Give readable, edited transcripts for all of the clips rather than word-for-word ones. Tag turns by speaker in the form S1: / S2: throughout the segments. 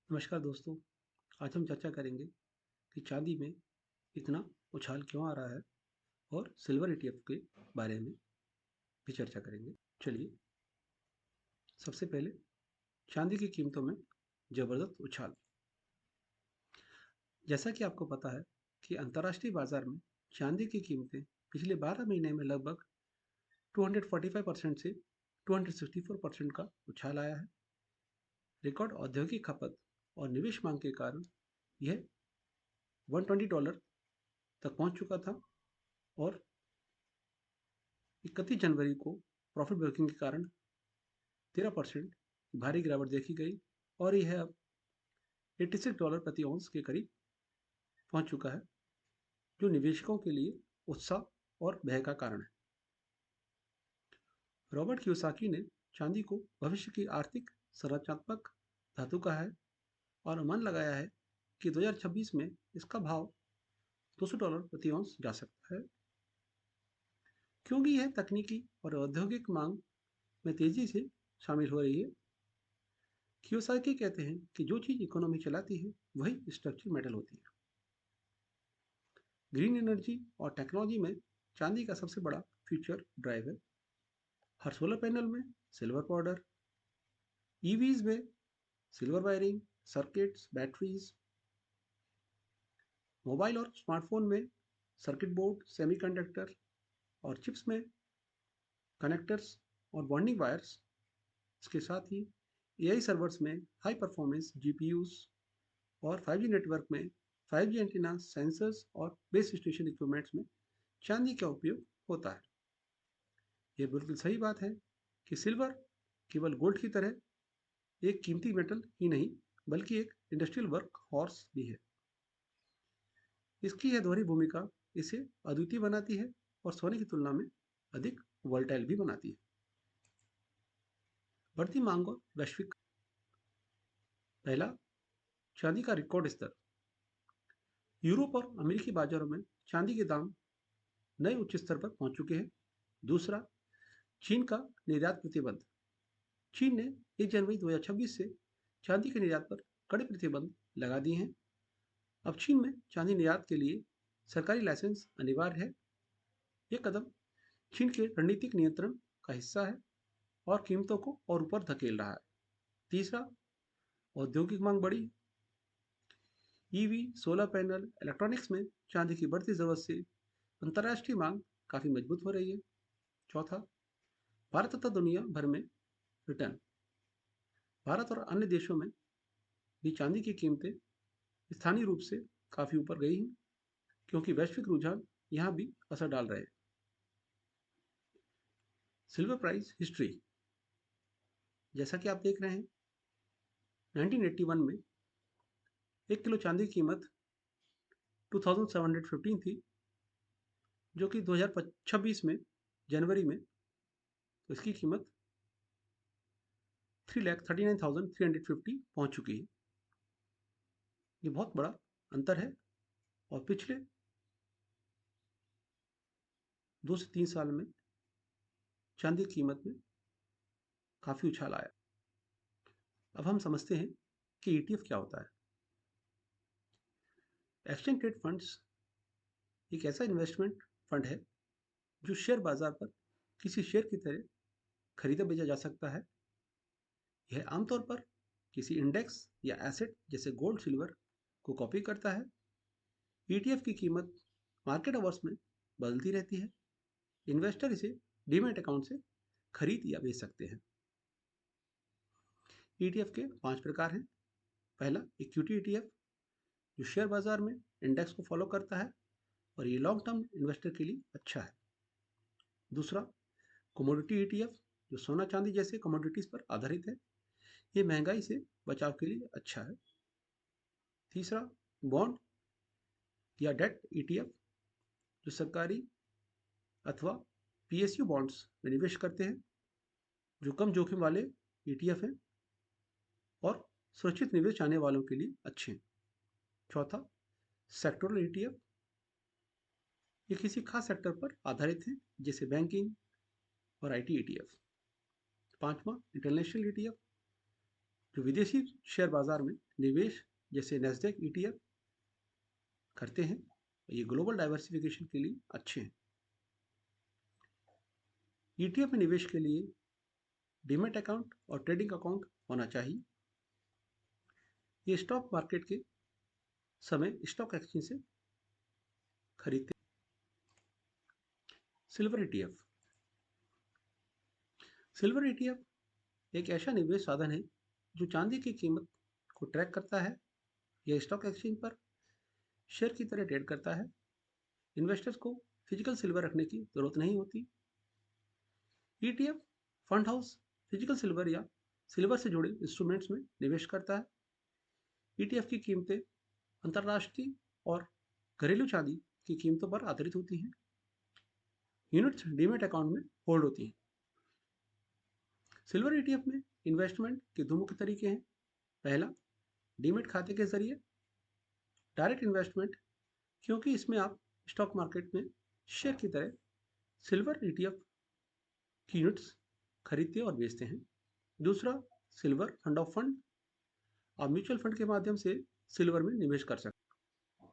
S1: नमस्कार दोस्तों। आज हम चर्चा करेंगे कि चांदी में इतना उछाल क्यों आ रहा है और सिल्वर ईटीएफ के बारे में भी चर्चा करेंगे। चलिए, सबसे पहले चांदी की कीमतों में ज़बरदस्त उछाल। जैसा कि आपको पता है कि अंतर्राष्ट्रीय बाजार में चांदी की कीमतें पिछले 12 महीने में लगभग 245% से 264% का उछाल आया है। रिकॉर्ड औद्योगिक खपत और निवेश मांग के कारण यह $120 तक पहुंच चुका था और 31 जनवरी को प्रॉफिट बुकिंग के कारण 13% भारी गिरावट देखी गई और यह अब $86 प्रति औंस के करीब पहुंच चुका है, जो निवेशकों के लिए उत्साह और भय का कारण है। रॉबर्ट कियोसाकी ने चांदी को भविष्य की आर्थिक संरचनात्मक धातु कहा है और अनुमान लगाया है कि 2026 में इसका भाव $200 प्रति औंस जा सकता है, क्योंकि यह तकनीकी और औद्योगिक मांग में तेजी से शामिल हो रही है। कियोसाकी कहते हैं कि जो चीज़ इकोनॉमी चलाती है वही स्ट्रक्चर मेटल होती है। ग्रीन एनर्जी और टेक्नोलॉजी में चांदी का सबसे बड़ा फ्यूचर ड्राइव है। हर सोलर पैनल में सिल्वर पाउडर, ईवीज में silver wiring, circuits, batteries, mobile और स्मार्टफोन में सर्किट बोर्ड, सेमीकंडक्टर और चिप्स में कनेक्टर्स और बॉन्डिंग वायर्स। इसके साथ ही एआई सर्वर्स में हाई परफॉर्मेंस जीपीयूज और 5G नेटवर्क में 5G एंटीना, सेंसर्स और बेस स्टेशन इक्विपमेंट्स में चांदी का उपयोग होता है। यह बिल्कुल सही बात है कि सिल्वर केवल गोल्ड की तरह एक कीमती मेटल ही नहीं, बल्कि एक इंडस्ट्रियल वर्क हॉर्स भी है। इसकी यह दोहरी भूमिका इसे अद्वितीय बनाती है और सोने की तुलना में अधिक वोलेटाइल भी बनाती है। बढ़ती मांग और वैश्विक। पहला, चांदी का रिकॉर्ड स्तर। यूरोप और अमेरिकी बाजारों में चांदी के दाम नए उच्च स्तर पर पहुंच चुके हैं। दूसरा, चीन का निर्यात प्रतिबंध। चीन ने 1 जनवरी 2026 से चांदी के निर्यात पर कड़े प्रतिबंध लगा दिए हैं। अब चीन में चांदी निर्यात के लिए सरकारी लाइसेंस अनिवार्य है। यह कदम चीन के रणनीतिक नियंत्रण का हिस्सा है और कीमतों को और ऊपर धकेल रहा है। तीसरा, औद्योगिक मांग बढ़ी। ईवी, सोलर पैनल, इलेक्ट्रॉनिक्स में चांदी की बढ़ती जरूरत से अंतर्राष्ट्रीय मांग काफी मजबूत हो रही है। चौथा, भारत तथा दुनिया भर में रिटर्न। भारत और अन्य देशों में भी चांदी की कीमतें स्थानीय रूप से काफी ऊपर गई हैं, क्योंकि वैश्विक रुझान यहां भी असर डाल रहे हैं। Silver price history. जैसा कि आप देख रहे हैं, 1981 में 1 किलो चांदी की कीमत 2715 थी, जो कि 2026 में जनवरी में तो इसकी कीमत 3,39,350 पहुंच चुकी है। ये बहुत बड़ा अंतर है और पिछले 2 से 3 साल में चांदी की कीमत में काफी उछाल आया। अब हम समझते हैं कि ईटीएफ क्या होता है। एक्सचेंज ट्रेड फंड्स एक ऐसा इन्वेस्टमेंट फंड है जो शेयर बाजार पर किसी शेयर की तरह खरीदा बेचा जा सकता है। यह आमतौर पर किसी इंडेक्स या एसेट जैसे गोल्ड, सिल्वर को कॉपी करता है। ईटीएफ की कीमत मार्केट आवर्स में बदलती रहती है। इन्वेस्टर इसे डीमैट अकाउंट से खरीद या बेच सकते हैं। ईटीएफ के 5 प्रकार हैं। पहला, इक्विटी ईटीएफ, जो शेयर बाजार में इंडेक्स को फॉलो करता है और ये लॉन्ग टर्म इन्वेस्टर के लिए अच्छा है। दूसरा, कमोडिटी ईटीएफ, जो सोना चांदी जैसे कमोडिटीज पर आधारित है। ये महंगाई से बचाव के लिए अच्छा है। तीसरा, बॉन्ड या डेट ईटीएफ, जो सरकारी अथवा पीएसयू बॉन्ड्स में निवेश करते हैं, जो कम जोखिम वाले ईटीएफ हैं और सुरक्षित निवेश चाहने वालों के लिए अच्छे हैं। चौथा, सेक्टोरल ईटीएफ, ये किसी खास सेक्टर पर आधारित हैं, जैसे बैंकिंग और आईटी ईटीएफ। पांचवा, इंटरनेशनल ईटीएफ, जो विदेशी शेयर बाजार में निवेश जैसे नैस्डैक ETF करते हैं, ये ग्लोबल डाइवर्सिफिकेशन के लिए अच्छे हैं। ETF में निवेश के लिए डीमैट अकाउंट और ट्रेडिंग अकाउंट होना चाहिए। ये स्टॉक मार्केट के समय स्टॉक एक्सचेंज से खरीदते। Silver ETF। सिल्वर ETF एक ऐसा निवेश साधन है जो चांदी की कीमत को ट्रैक करता है। यह स्टॉक एक्सचेंज पर शेयर की तरह ट्रेड करता है। इन्वेस्टर्स को फिजिकल सिल्वर रखने की जरूरत नहीं होती। ETF fund house physical silver या सिल्वर से जुड़े इंस्ट्रूमेंट्स में निवेश करता है। ETF की कीमतें अंतर्राष्ट्रीय और घरेलू चांदी की कीमतों पर आधारित होती हैं। यूनिट्स डीमैट अकाउंट में होल्ड होती हैं। सिल्वर ETF में इन्वेस्टमेंट के दो मुख्य तरीके हैं। पहला, डीमैट खाते के जरिए डायरेक्ट इन्वेस्टमेंट, क्योंकि इसमें आप स्टॉक मार्केट में शेयर की तरह सिल्वर ETF की यूनिट्स खरीदते और बेचते हैं। दूसरा, सिल्वर फंड ऑफ फंड, आप म्यूचुअल फंड के माध्यम से सिल्वर में निवेश कर सकते हैं।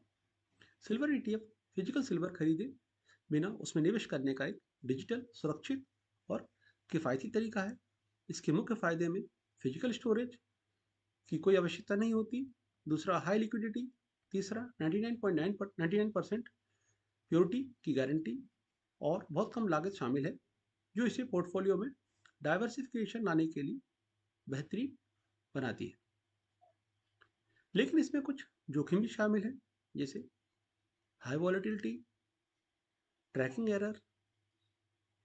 S1: सिल्वर ETF फिजिकल सिल्वर खरीदे बिना उसमें निवेश करने का एक डिजिटल, सुरक्षित और किफ़ायती तरीका है। इसके मुख्य फायदे में फिजिकल स्टोरेज की कोई आवश्यकता नहीं होती। दूसरा, हाई लिक्विडिटी। तीसरा, 99.99% प्योरिटी की गारंटी और बहुत कम लागत शामिल है, जो इसे पोर्टफोलियो में डाइवर्सिफिकेशन लाने के लिए बेहतरीन बनाती है। लेकिन इसमें कुछ जोखिम भी शामिल है, जैसे high volatility, tracking error,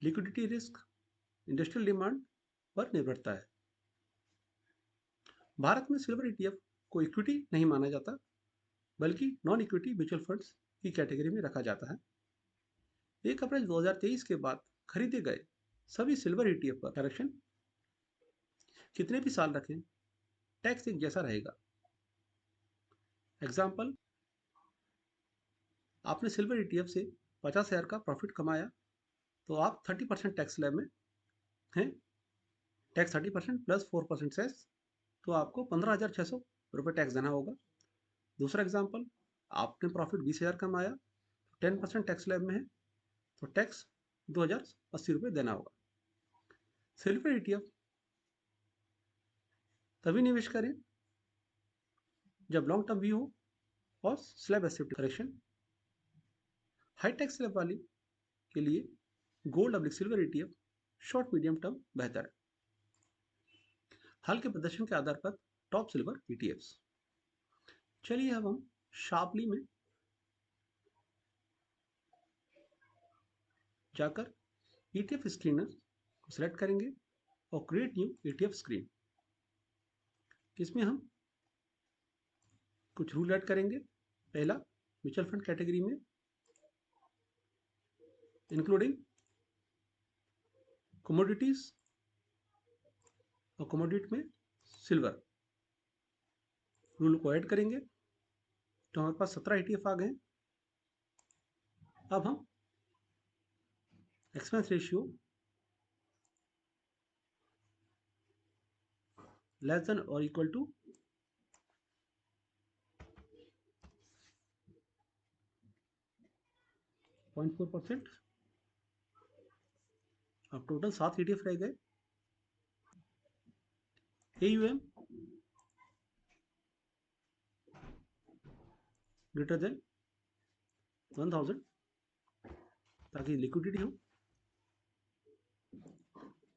S1: liquidity risk, industrial demand पर निर्भरता है। भारत में सिल्वर ETF को इक्विटी नहीं माना जाता, बल्कि नॉन इक्विटी म्यूचुअल फंड्स की कैटेगरी में रखा जाता है। 1 अप्रैल 2023 के बाद खरीदे गए सभी सिल्वर ETF पर करेक्शन कितने भी साल रखें, टैक्स एक जैसा रहेगा। एग्जाम्पल, आपने सिल्वर ETF से 50,000 का प्रॉफिट कमाया, तो आप 30% टैक्स स्लैब में हैं। टैक्स 30% प्लस 4% सेस, तो आपको 15,600 रुपये टैक्स देना होगा। दूसरा एग्जाम्पल, आपने प्रॉफिट 20,000 कमाया, 10% टैक्स स्लैब में है, तो टैक्स 2,080 रुपये देना होगा। सिल्वर ETF तभी निवेश करें जब लॉन्ग टर्म व्यू हो और slab accept correction. High tax slab वाली के लिए गोल्ड अब्लिक silver ETF short medium term बेहतर है। हाल के प्रदर्शन के आधार पर टॉप सिल्वर ETFs। चलिए अब हम शार्पली में जाकर ETF स्क्रीनर को सिलेक्ट करेंगे और क्रिएट न्यू ETF स्क्रीन। इसमें हम कुछ रूल ऐड करेंगे। पहला, म्यूचुअल फंड कैटेगरी में इंक्लूडिंग कमोडिटीज और कमोडिटी में सिल्वर रूल को ऐड करेंगे, तो हमारे पास 17 ETF आ गए। अब हम एक्सपेंस रेशियो लेस देन और इक्वल टू 0.4%। अब टोटल 7 ETF रह गए। AUM ग्रेटर देन 1000, ताकि लिक्विडिटी हम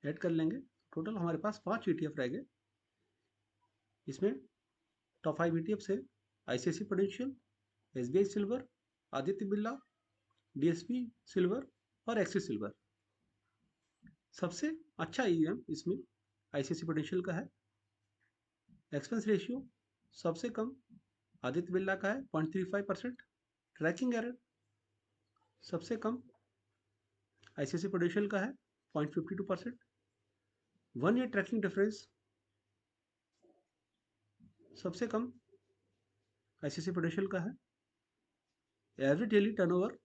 S1: ऐड कर लेंगे। टोटल हमारे पास 5 ETF रह गए। इसमें टॉप 5 ETFs है ICICI prudential, SBI silver, Aditya Birla, DSP silver और एक्सिस सिल्वर। सबसे अच्छा EM इसमें ICICI प्रूडेंशियल का है। एक्सपेंस रेशियो सबसे कम आदित्य बिरला का है 0.35%। ट्रैकिंग एरर सबसे कम ICICI प्रूडेंशियल का है 0.52%। 1 ईयर ट्रैकिंग डिफरेंस सबसे कम ICICI प्रूडेंशियल का है। एवरेज डेली टर्नओवर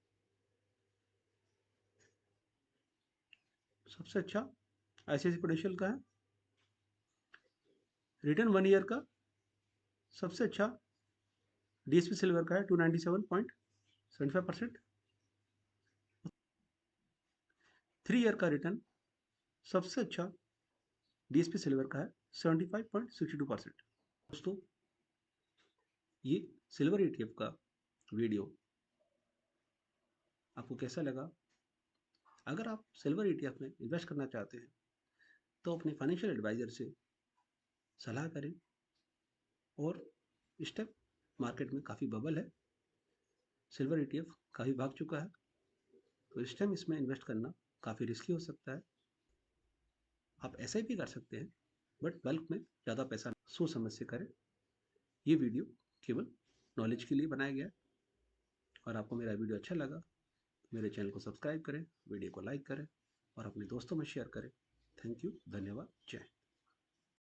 S1: सबसे अच्छा ICICI प्रूडेंशियल का है। रिटर्न 1 ईयर का सबसे अच्छा DSP सिल्वर का है 297.75%। 3 ईयर का रिटर्न सबसे अच्छा DSP सिल्वर का है 75.62%। दोस्तों, ये सिल्वर ETF का वीडियो आपको कैसा लगा? अगर आप सिल्वर ETF में इन्वेस्ट करना चाहते हैं तो अपने फाइनेंशियल एडवाइजर से सलाह करें। और इस टाइम मार्केट में काफ़ी बबल है, सिल्वर ETF काफ़ी भाग चुका है, तो इस टाइम इसमें इन्वेस्ट करना काफ़ी रिस्की हो सकता है। आप ऐसा भी कर सकते हैं, बट बल्क में ज़्यादा पैसा सोच समझ से करें। ये वीडियो केवल नॉलेज के लिए बनाया गया है। और आपको मेरा वीडियो अच्छा लगा तो मेरे चैनल को सब्सक्राइब करें, वीडियो को लाइक करें और अपने दोस्तों में शेयर करें। थैंक यू, धन्यवाद, जय हिंद।